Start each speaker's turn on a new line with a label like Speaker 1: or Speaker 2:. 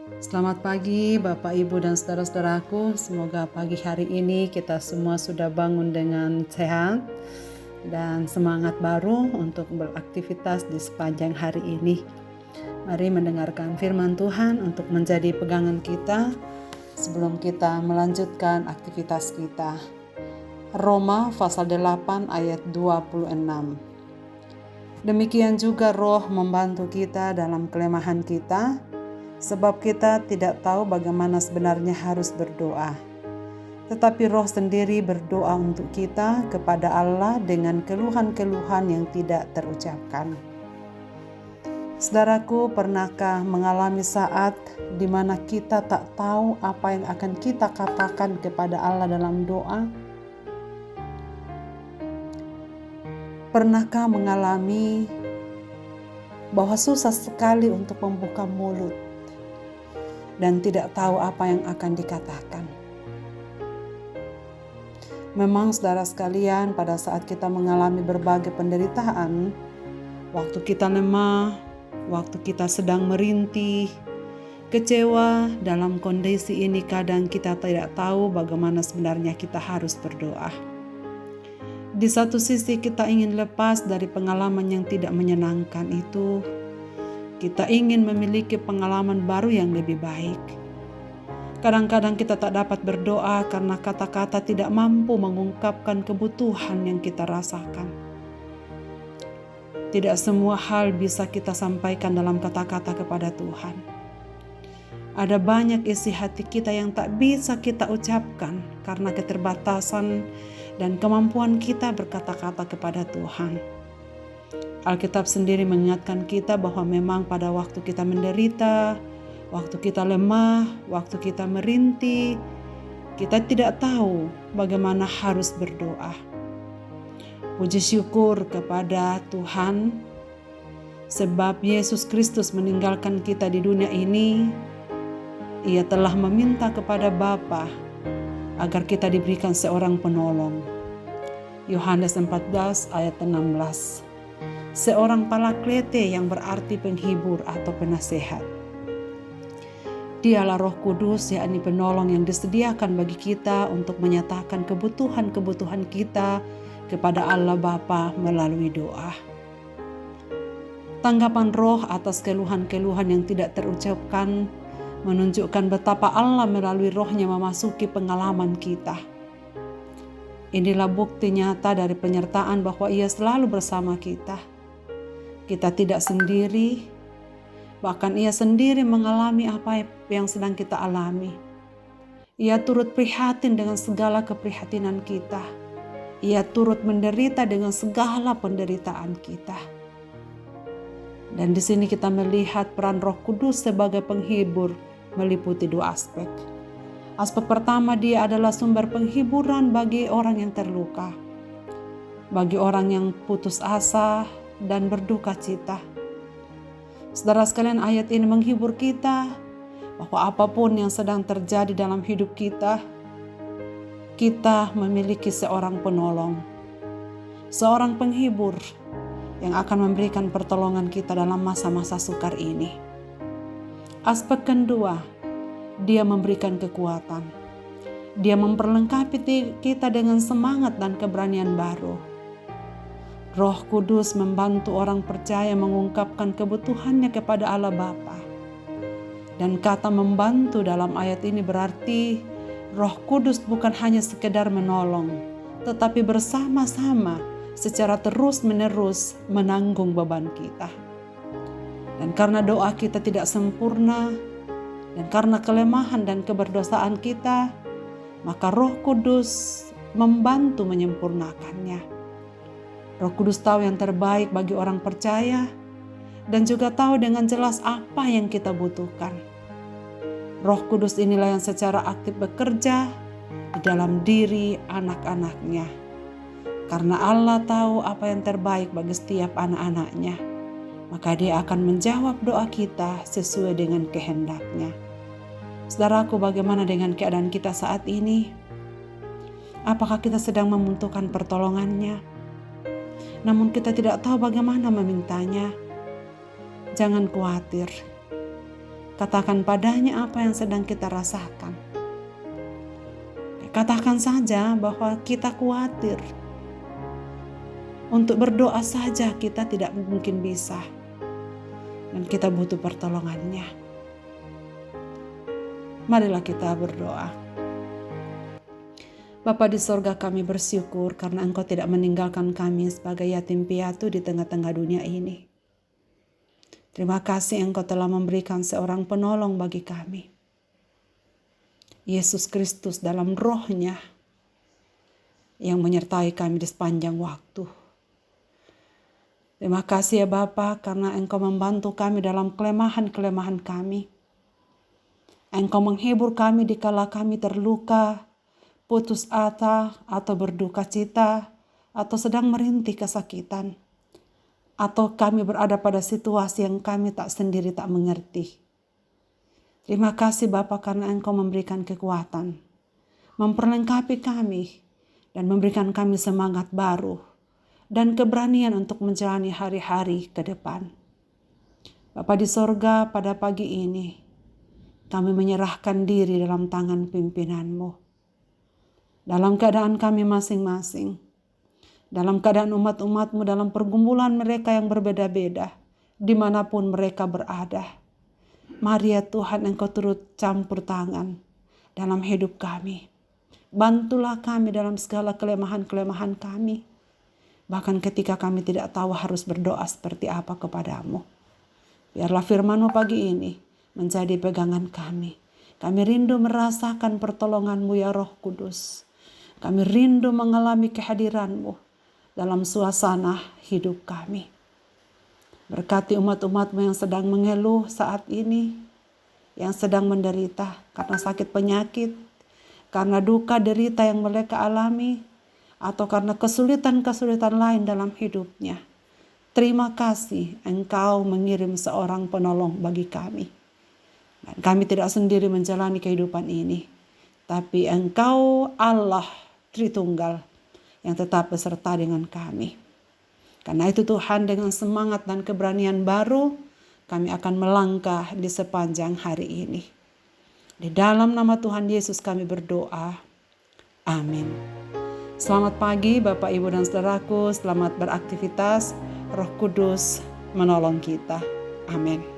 Speaker 1: Selamat pagi Bapak, Ibu, dan saudara-saudaraku. Semoga pagi hari ini kita semua sudah bangun dengan sehat dan semangat baru untuk beraktivitas di sepanjang hari ini. Mari mendengarkan firman Tuhan untuk menjadi pegangan kita sebelum kita melanjutkan aktivitas kita. Roma pasal 8 ayat 26. Demikian juga Roh membantu kita dalam kelemahan kita, sebab kita tidak tahu bagaimana sebenarnya harus berdoa. Tetapi Roh sendiri berdoa untuk kita kepada Allah dengan keluhan-keluhan yang tidak terucapkan. Saudaraku, pernahkah mengalami saat di mana kita tak tahu apa yang akan kita katakan kepada Allah dalam doa? Pernahkah mengalami bahwa susah sekali untuk membuka mulut dan tidak tahu apa yang akan dikatakan? Memang saudara sekalian, pada saat kita mengalami berbagai penderitaan, waktu kita lemah, waktu kita sedang merintih, kecewa, dalam kondisi ini kadang kita tidak tahu bagaimana sebenarnya kita harus berdoa. Di satu sisi kita ingin lepas dari pengalaman yang tidak menyenangkan itu. Kita ingin memiliki pengalaman baru yang lebih baik. Kadang-kadang kita tak dapat berdoa karena kata-kata tidak mampu mengungkapkan kebutuhan yang kita rasakan. Tidak semua hal bisa kita sampaikan dalam kata-kata kepada Tuhan. Ada banyak isi hati kita yang tak bisa kita ucapkan karena keterbatasan dan kemampuan kita berkata-kata kepada Tuhan. Alkitab sendiri mengingatkan kita bahwa memang pada waktu kita menderita, waktu kita lemah, waktu kita merintih, kita tidak tahu bagaimana harus berdoa. Puji syukur kepada Tuhan, sebab Yesus Kristus meninggalkan kita di dunia ini. Ia telah meminta kepada Bapa agar kita diberikan seorang penolong. Yohanes 14 ayat 16. Seorang Palaklete yang berarti penghibur atau penasehat. Dialah Roh Kudus, yakni penolong yang disediakan bagi kita untuk menyatakan kebutuhan-kebutuhan kita kepada Allah Bapa melalui doa. Tanggapan Roh atas keluhan-keluhan yang tidak terucapkan menunjukkan betapa Allah melalui Roh-Nya memasuki pengalaman kita. Inilah bukti nyata dari penyertaan bahwa Ia selalu bersama kita. Kita tidak sendiri, bahkan Ia sendiri mengalami apa yang sedang kita alami. Ia turut prihatin dengan segala keprihatinan kita. Ia turut menderita dengan segala penderitaan kita. Dan di sini kita melihat peran Roh Kudus sebagai penghibur meliputi dua aspek. Aspek pertama, Dia adalah sumber penghiburan bagi orang yang terluka, bagi orang yang putus asa dan berduka cita. Saudara sekalian, ayat ini menghibur kita bahwa apapun yang sedang terjadi dalam hidup kita, kita memiliki seorang penolong, seorang penghibur yang akan memberikan pertolongan kita dalam masa-masa sukar ini. Aspek kedua, Dia memberikan kekuatan. Dia memperlengkapi kita dengan semangat dan keberanian baru. Roh Kudus membantu orang percaya mengungkapkan kebutuhannya kepada Allah Bapa. Dan kata membantu dalam ayat ini berarti Roh Kudus bukan hanya sekedar menolong, tetapi bersama-sama secara terus-menerus menanggung beban kita. Dan karena doa kita tidak sempurna, dan karena kelemahan dan keberdosaan kita, maka Roh Kudus membantu menyempurnakannya. Roh Kudus tahu yang terbaik bagi orang percaya dan juga tahu dengan jelas apa yang kita butuhkan. Roh Kudus inilah yang secara aktif bekerja di dalam diri anak-anaknya. Karena Allah tahu apa yang terbaik bagi setiap anak-anaknya, maka Dia akan menjawab doa kita sesuai dengan kehendaknya. Saudaraku, bagaimana dengan keadaan kita saat ini? Apakah kita sedang membutuhkan pertolongannya? Namun kita tidak tahu bagaimana memintanya. Jangan khawatir. Katakan padanya apa yang sedang kita rasakan. Katakan saja bahwa kita khawatir. Untuk berdoa saja kita tidak mungkin bisa. Dan kita butuh pertolongannya. Marilah kita berdoa. Bapa di sorga, kami bersyukur karena Engkau tidak meninggalkan kami sebagai yatim piatu di tengah-tengah dunia ini. Terima kasih Engkau telah memberikan seorang penolong bagi kami. Yesus Kristus dalam roh-Nya yang menyertai kami di sepanjang waktu. Terima kasih ya Bapa karena Engkau membantu kami dalam kelemahan-kelemahan kami. Engkau menghibur kami dikala kami terluka, putus asa atau berduka cita, atau sedang merintih kesakitan. Atau kami berada pada situasi yang kami tak sendiri tak mengerti. Terima kasih Bapa karena Engkau memberikan kekuatan, memperlengkapi kami, dan memberikan kami semangat baru dan keberanian untuk menjalani hari-hari ke depan. Bapa di sorga, pada pagi ini kami menyerahkan diri dalam tangan pimpinan-Mu. Dalam keadaan kami masing-masing, dalam keadaan umat-umat-Mu, dalam pergumulan mereka yang berbeda-beda, dimanapun mereka berada. Mari ya Tuhan, Engkau turut campur tangan dalam hidup kami. Bantulah kami dalam segala kelemahan-kelemahan kami. Bahkan ketika kami tidak tahu harus berdoa seperti apa kepadamu. Biarlah firman-Mu pagi ini menjadi pegangan kami. Kami rindu merasakan pertolongan-Mu ya Roh Kudus. Kami rindu mengalami kehadiran-Mu dalam suasana hidup kami. Berkati umat-umat-Mu yang sedang mengeluh saat ini, yang sedang menderita karena sakit penyakit, karena duka derita yang mereka alami, atau karena kesulitan-kesulitan lain dalam hidupnya. Terima kasih Engkau mengirim seorang penolong bagi kami. Dan kami tidak sendiri menjalani kehidupan ini, tapi Engkau Allah Tritunggal yang tetap beserta dengan kami. Karena itu Tuhan, dengan semangat dan keberanian baru, kami akan melangkah di sepanjang hari ini. Di dalam nama Tuhan Yesus kami berdoa. Amin. Selamat pagi Bapak, Ibu, dan Saudaraku. Selamat beraktivitas. Roh Kudus menolong kita. Amin.